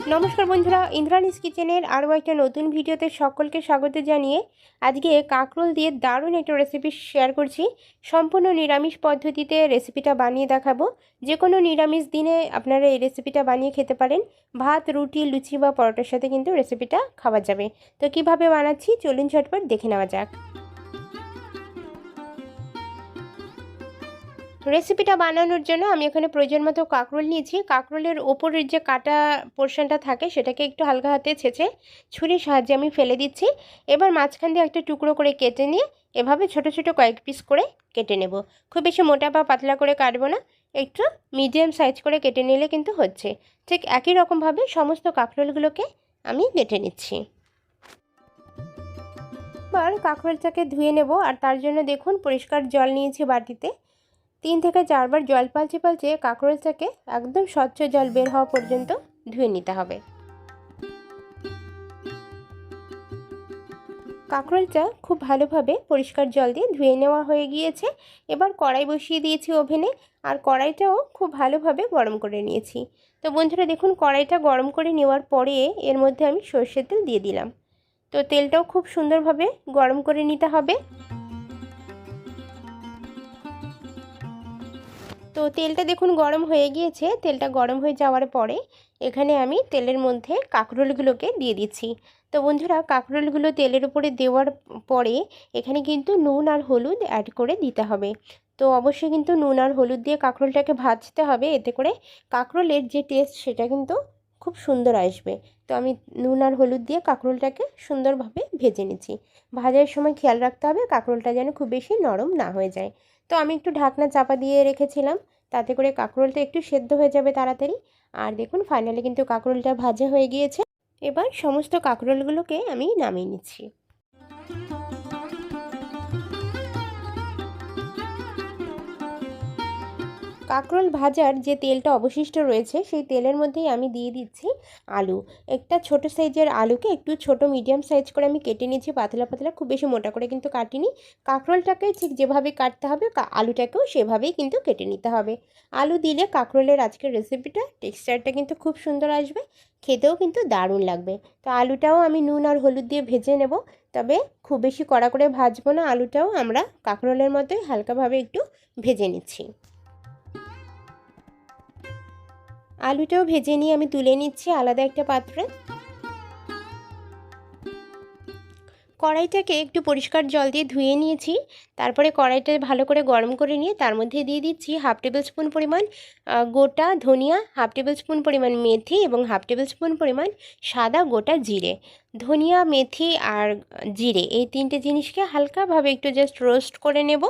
নমস্কার বন্ধুরা, ইন্দ্রাণীস কিচেনের আরও একটা নতুন ভিডিওতে সকলকে স্বাগত জানিয়ে আজকে কাঁকরোল দিয়ে দারুণ একটা রেসিপি শেয়ার করছি। সম্পূর্ণ নিরামিষ পদ্ধতিতে রেসিপিটা বানিয়ে দেখাবো। যে কোনো নিরামিষ দিনে আপনারা এই রেসিপিটা বানিয়ে খেতে পারেন। ভাত, রুটি, লুচি বা পরোটার সাথে কিন্তু রেসিপিটা খাওয়া যাবে। তো কিভাবে বানাচ্ছি চলুন ঝটপট দেখে নেওয়া যাক। রেসিপিটা বানানোর জন্য আমি এখানে প্রয়োজন মতো কাঁকরোল নিয়েছি। কাঁকরোলের ওপরের যে কাটা পোর্শনটা থাকে সেটাকে একটু হালকা হাতে ছেঁচে ছুরির সাহায্যে আমি ফেলে দিচ্ছি। এবার মাঝখান দিয়ে একটা টুকরো করে কেটে নিয়ে এভাবে ছোট ছোট কয়েক পিস করে কেটে নেব। খুব বেশি মোটা বা পাতলা করে কাটবো না, একটু মিডিয়াম সাইজ করে কেটে নিলে কিন্তু হচ্ছে। ঠিক একই রকমভাবে সমস্ত কাঁকরোলগুলোকে আমি কেটে নিচ্ছি। এবার কাঁকরোলটাকে ধুয়ে নেব, আর তার জন্য দেখুন পরিষ্কার জল নিয়েছি বাটিতে। 3 থেকে 4 বার জল পাল্টে পাল্টে কাঁকরোলটাকে একদম স্বচ্ছ জল বের হওয়া পর্যন্ত ধুয়ে নিতে হবে। কাঁকরোলটা খুব ভালোভাবে পরিষ্কার জল দিয়ে ধুয়ে নেওয়া হয়ে গিয়েছে। এবার কড়াই বসিয়ে দিয়েছি ওভেনে, আর কড়াইটাও খুব ভালোভাবে গরম করে নিয়েছি। তো বন্ধুরা দেখুন, কড়াইটা গরম করে নেওয়ার পরে এর মধ্যে আমি সর্ষের তেল দিয়ে দিলাম। তো তেলটাও খুব সুন্দরভাবে গরম করে নিতে হবে। তো তেলটা দেখুন গরম হয়ে গিয়েছে। তেলটা গরম হয়ে যাওয়ার পরে এখানে আমি তেলের মধ্যে কাঁকরোলগুলোকে দিয়ে দিচ্ছি। তো বন্ধুরা, কাঁকরোলগুলো তেলের উপরে দেওয়ার পরে এখানে কিন্তু নুন আর হলুদ অ্যাড করে দিতে হবে। তো অবশ্যই কিন্তু নুন আর হলুদ দিয়ে কাঁকরোলটাকে ভাজতে হবে, এতে করে কাঁকরোলের যে টেস্ট সেটা কিন্তু খুব সুন্দর আসবে। তো আমি নুন আর হলুদ দিয়ে কাঁকরোলটাকে সুন্দরভাবে ভেজে নিচ্ছি। ভাজার সময় খেয়াল রাখতে হবে কাঁকরোলটা যেন খুব বেশি নরম না হয়ে যায়। তো আমি একটু ঢাকনা চাপা দিয়ে রেখেছিলাম, তাতে করে কাঁকরোলটা একটু সেদ্ধ হয়ে যাবে তাড়াতাড়ি। আর দেখুন ফাইনালি কিন্তু কাঁকরোলটা ভাজা হয়ে গিয়েছে। এবার সমস্ত কাঁকরোলগুলোকে আমি নামিয়ে নিচ্ছি। কাঁকরোল ভাজার যে তেলটা অবশিষ্ট রয়েছে সেই তেলের মধ্যেই আমি দিয়ে দিচ্ছি আলু। একটা ছোট সাইজের আলুকে একটু ছোট মিডিয়াম সাইজ করে আমি কেটে নিয়েছি, পাতলা পাতলা, খুব বেশি মোটা করে কিন্তু কাটিনি। কাঁকরোলটাকে ঠিক যেভাবে কাটতে হবে আলুটাকেও সেভাবেই কিন্তু কেটে নিতে হবে। আলু দিলে কাঁকরোলের আজকের রেসিপিটা টেক্সচারটা কিন্তু খুব সুন্দর আসবে, খেতেও কিন্তু দারুণ লাগবে। তো আলুটাও আমি নুন আর হলুদ দিয়ে ভেজে নেব, তবে খুব বেশি কড়া করে ভাজবো না। আলুটাও আমরা কাঁকরোলের মতোই হালকাভাবে একটু ভেজে নিচ্ছি। আলুটাও ভেজে নিয়ে আমি তুলে নিচ্ছি আলাদা একটা পাত্রে। কড়াইটাকে একটু পরিষ্কার জল দিয়ে ধুয়ে নিয়েছি। তারপরে কড়াইটা ভালো করে গরম করে নিয়ে তার মধ্যে দিয়ে দিচ্ছি 1/2 টেবিল স্পুন পরিমাণ গোটা ধনিয়া, 1/2 টেবিল স্পুন পরিমাণ মেথি এবং 1/2 টেবিল স্পুন পরিমাণ সাদা গোটা জিরে। ধনিয়া, মেথি আর জিরে এই তিনটে জিনিসকে হালকাভাবে একটু জাস্ট রোস্ট করে নেব।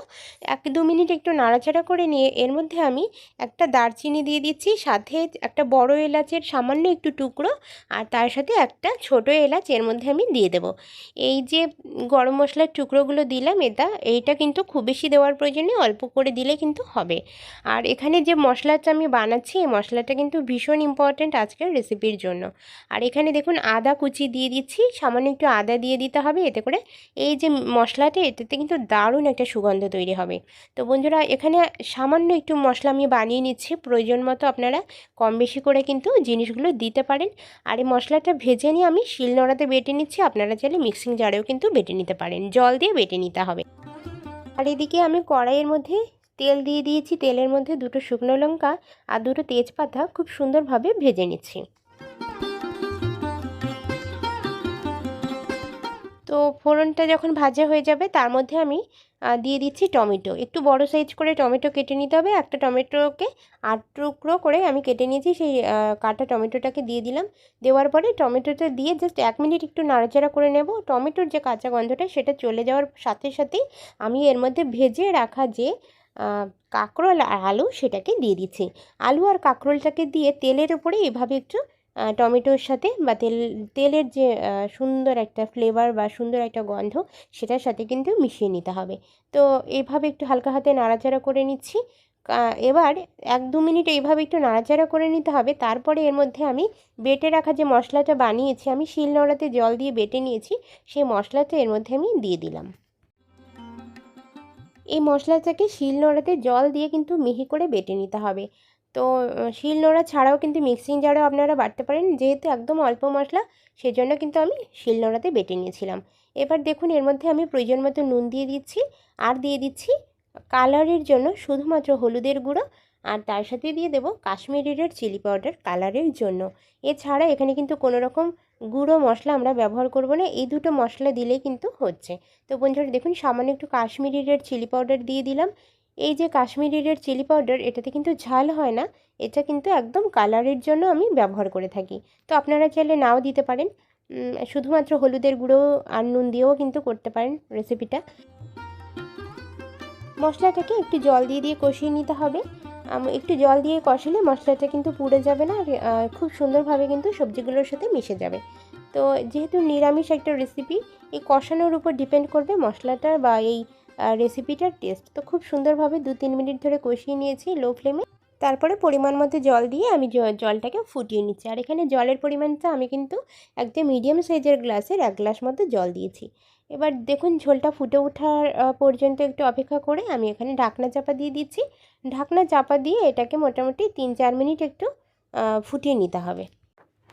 1-2 মিনিট একটু নাড়াচাড়া করে নিয়ে এর মধ্যে আমি একটা দারচিনি দিয়ে দিচ্ছি, সাথে একটা বড় এলাচের সামান্য একটু টুকরো, আর তার সাথে একটা ছোট এলাচ এর মধ্যে আমি দিয়ে দেব। এই যে গরম মশলার টুকরোগুলো দিলাম, এইটা কিন্তু খুব বেশি দেওয়ার প্রয়োজন নেই, অল্প করে দিলে কিন্তু হবে। আর এখানে যে মশলাটা আমি বানাচ্ছি এই মশলাটা কিন্তু ভীষণ ইম্পর্ট্যান্ট আজকের রেসিপির জন্য। আর এখানে দেখুন আদা কুচি দিয়ে দিচ্ছি, সামান্য একটু আদা দিয়ে দিতে হবে, এতে করে এই যে মশলাটা এটাতে কিন্তু দারুণ একটা সুগন্ধ তৈরি হবে। তো বন্ধুরা, এখানে সামান্য একটু মশলা আমি বানিয়ে নিচ্ছি, প্রয়োজন মতো আপনারা কম বেশি করে কিন্তু জিনিসগুলো দিতে পারেন। আর এই মশলাটা ভেজে নিয়ে আমি শিলনোড়াতে বেটে নিচ্ছি, আপনারা চাইলে মিক্সিং জারেও কিন্তু বেটে নিতে পারেন, জল দিয়ে বেটে নিতে হবে। আর এদিকে আমি কড়াইয়ের মধ্যে তেল দিয়ে দিয়েছি, তেলের মধ্যে 2টো শুকনো লঙ্কা আর 2টো তেজপাতা খুব সুন্দরভাবে ভেজে নিচ্ছি। তো ফোড়নটা যখন ভাজা হয়ে যাবে তার মধ্যে আমি দিয়ে দিচ্ছি টমেটো। একটু বড় সাইজ করে টমেটো কেটে নিতে হবে। একটা টমেটোকে 8 টুকরো করে আমি কেটে নিয়েছি, সেই কাটা টমেটোটাকে দিয়ে দিলাম। দেওয়ার পরে টমেটোটা দিয়ে জাস্ট 1 মিনিট একটু নাড়াচাড়া করে নেব। টমেটোর যে কাঁচা গন্ধটা সেটা চলে যাওয়ার সাথে সাথেই আমি এর মধ্যে ভেজে রাখা যে কাঁকরোল আর আলু সেটাকে দিয়ে দিচ্ছি। আলু আর কাঁকরোলটাকে দিয়ে তেলের উপরে এভাবে একটু টমেটোর সাথে বা তেলের যে সুন্দর একটা ফ্লেভার বা সুন্দর একটা গন্ধ সেটার সাথে কিন্তু মিশিয়ে নিতে হবে। তো এইভাবে একটু হালকা হাতে নাড়াচাড়া করে নিচ্ছি। এবার 1-2 মিনিট এইভাবে একটু নাড়াচাড়া করে নিতে হবে। তারপরে এর মধ্যে আমি বেটে রাখা যে মশলাটা বানিয়েছি, আমি শিলনোড়াতে জল দিয়ে বেটে নিয়েছি, সেই মশলাটা এর মধ্যে আমি দিয়ে দিলাম। এই মশলাটাকে শিলনোড়াতে জল দিয়ে কিন্তু মিহি করে বেটে নিতে হবে। তো শিলনোড়া ছাড়াও কিন্তু মিক্সিং জারেও আপনারা বাটতে পারেন, যেহেতু একদম অল্প মশলা সেজন্য কিন্তু আমি শিলনোড়াতে বেটে নিয়েছিলাম। এবার দেখুন এর মধ্যে আমি প্রয়োজন মতো নুন দিয়ে দিচ্ছি, আর দিয়ে দিচ্ছি কালারের জন্য শুধুমাত্র হলুদের গুঁড়ো, আর তার সাথে দিয়ে দেবো কাশ্মীরি রেড চিলি পাউডার কালারের জন্য। এছাড়া এখানে কিন্তু কোনো রকম গুঁড়ো মশলা আমরা ব্যবহার করব না, এই দুটো মশলা দিলেই কিন্তু হচ্ছে। তো বন্ধুরা দেখুন সামান্য একটু কাশ্মীরি রেড চিলি পাউডার দিয়ে দিলাম। এই যে কাশ্মীরি রেড চিলি পাউডার, এটাতে কিন্তু ঝাল হয় না, এটা কিন্তু একদম কালারের জন্য আমি ব্যবহার করে থাকি। তো আপনারা চাইলে নাও দিতে পারেন, শুধুমাত্র হলুদের গুঁড়ো আর নুন দিয়েও কিন্তু করতে পারেন রেসিপিটা। মশলাটাকে একটু জল দিয়ে দিয়ে কষিয়ে নিতে হবে। একটু জল দিয়ে কষালে মশলাটা কিন্তু পুড়ে যাবে না, আর খুব সুন্দরভাবে কিন্তু সবজিগুলোর সাথে মিশে যাবে। তো যেহেতু নিরামিষ একটা রেসিপি, এই কষানোর উপর ডিপেন্ড করবে মশলাটার বা এই রেসিপিটার টেস্ট। তো খুব সুন্দরভাবে 2-3 মিনিট ধরে কষিয়ে নিয়েছি লো ফ্লেমে। তারপরে পরিমাণ মতো জল দিয়ে আমি জলটাকে ফুটিয়ে নিচ্ছি। আর এখানে জলের পরিমাণটা আমি কিন্তু একটা মিডিয়াম সাইজের গ্লাসের 1 গ্লাস মতো জল দিয়েছি। এবার দেখুন ঝোলটা ফুটে ওঠার পর্যন্ত একটু অপেক্ষা করে আমি এখানে ঢাকনা চাপা দিয়ে দিচ্ছি। ঢাকনা চাপা দিয়ে এটাকে মোটামুটি 3-4 মিনিট একটু ফুটিয়ে নিতে হবে।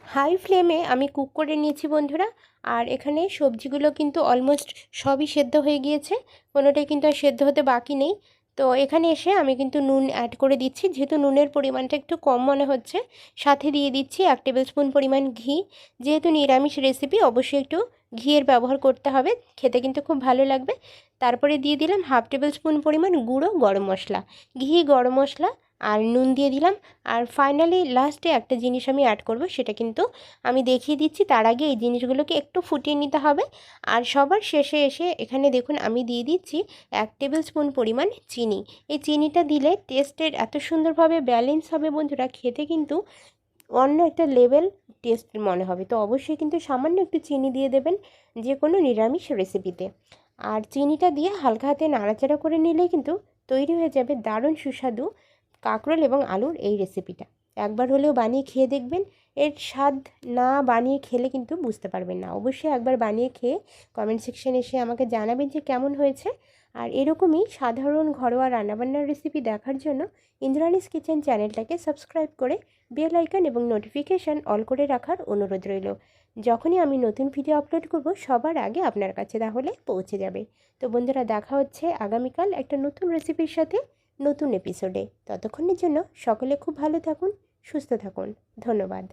হাই ফ্লেমে আমি কুক করে নিয়েছি বন্ধুরা। আর এখানে সবজিগুলো কিন্তু অলমোস্ট সবই সেদ্ধ হয়ে গিয়েছে, কোনোটাই কিন্তু আর সেদ্ধ হতে বাকি নেই। তো এখানে এসে আমি কিন্তু নুন অ্যাড করে দিচ্ছি, যেহেতু নুনের পরিমাণটা একটু কম মনে হচ্ছে। সাথে দিয়ে দিচ্ছি 1 টেবিল স্পুন পরিমাণ ঘি। যেহেতু নিরামিষ রেসিপি অবশ্যই একটু ঘিয়ের ব্যবহার করতে হবে, খেতে কিন্তু খুব ভালো লাগবে। তারপরে দিয়ে দিলাম 1/2 টেবিল স্পুন পরিমাণ গুঁড়ো গরম মশলা। ঘি, গরম মশলা আর নুন দিয়ে দিলাম। আর ফাইনালি লাস্টে একটা জিনিস আমি অ্যাড করব, সেটা কিন্তু আমি দেখিয়ে দিচ্ছি। তার আগে এই জিনিসগুলোকে একটু ফুটিয়ে নিতে হবে। আর সবার শেষে এসে এখানে দেখুন আমি দিয়ে দিচ্ছি 1 টেবিল স্পুন পরিমাণ চিনি। এই চিনিটা দিলে টেস্টের এত সুন্দরভাবে ব্যালেন্স হবে বন্ধুরা, খেতে কিন্তু অন্য একটা লেভেল টেস্ট মনে হবে। তো অবশ্যই কিন্তু সামান্য একটু চিনি দিয়ে দেবেন যে কোনো নিরামিষ রেসিপিতে। আর চিনিটা দিয়ে হালকা হাতে নাড়াচাড়া করে নিলেই কিন্তু তৈরি হয়ে যাবে দারুণ সুস্বাদু কাঁকরোল এবং আলুর এই রেসিপিটা। একবার হলেও বানিয়ে খেয়ে দেখবেন, এর স্বাদ না বানিয়ে খেলে কিন্তু বুঝতে পারবেন না। অবশ্যই একবার বানিয়ে খেয়ে কমেন্ট সেকশনে এসে আমাকে জানাবেন যে কেমন হয়েছে। আর এরকমই সাধারণ ঘরোয়া রান্নাবান্নার রেসিপি দেখার জন্য ইন্দ্রাণীস কিচেন চ্যানেলটাকে সাবস্ক্রাইব করে বেল আইকন এবং নোটিফিকেশান অল করে রাখার অনুরোধ রইল। যখনই আমি নতুন ভিডিও আপলোড করব সবার আগে আপনার কাছে তাহলে পৌঁছে যাবে। তো বন্ধুরা দেখা হচ্ছে আগামীকাল একটা নতুন রেসিপির সাথে নতুন এপিসোডে। ততক্ষণের জন্য সকলে খুব ভালো থাকুন, সুস্থ থাকুন। ধন্যবাদ।